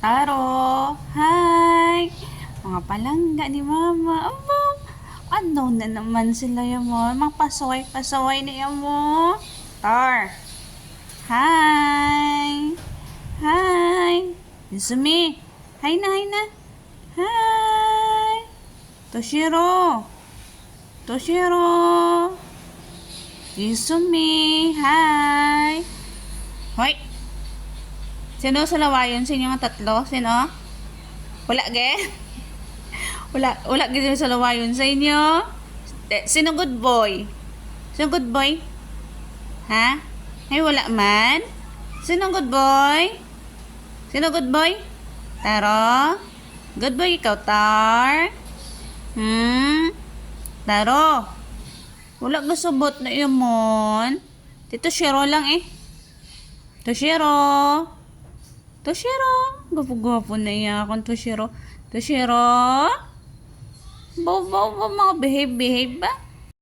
Aro, hi! Mga palangga ni Mama. Aba, ano na naman sila yan mo? Mga pasaway-pasaway na yan mo. Tar. Hi! Hi! Yusumi. Hi na, hi na. Hi! Toshiro. Toshiro. Yusumi. Hi! Hoy! Sino sa lawayon? Sino yung tatlo? Sino? Wala ge? Wala ge sa lawayon sa inyo? Sino good boy? Sino good boy? Ha? Ay wala man? Sino good boy? Sino good boy? Taro? Good boy ikaw, Tar? Taro? Wala gasubot na yun. Tito Shiro lang eh. Toshiro. Toshiro. Gwapo-gwapo na iya akong Toshiro. Toshiro. Baw, mga behave ba?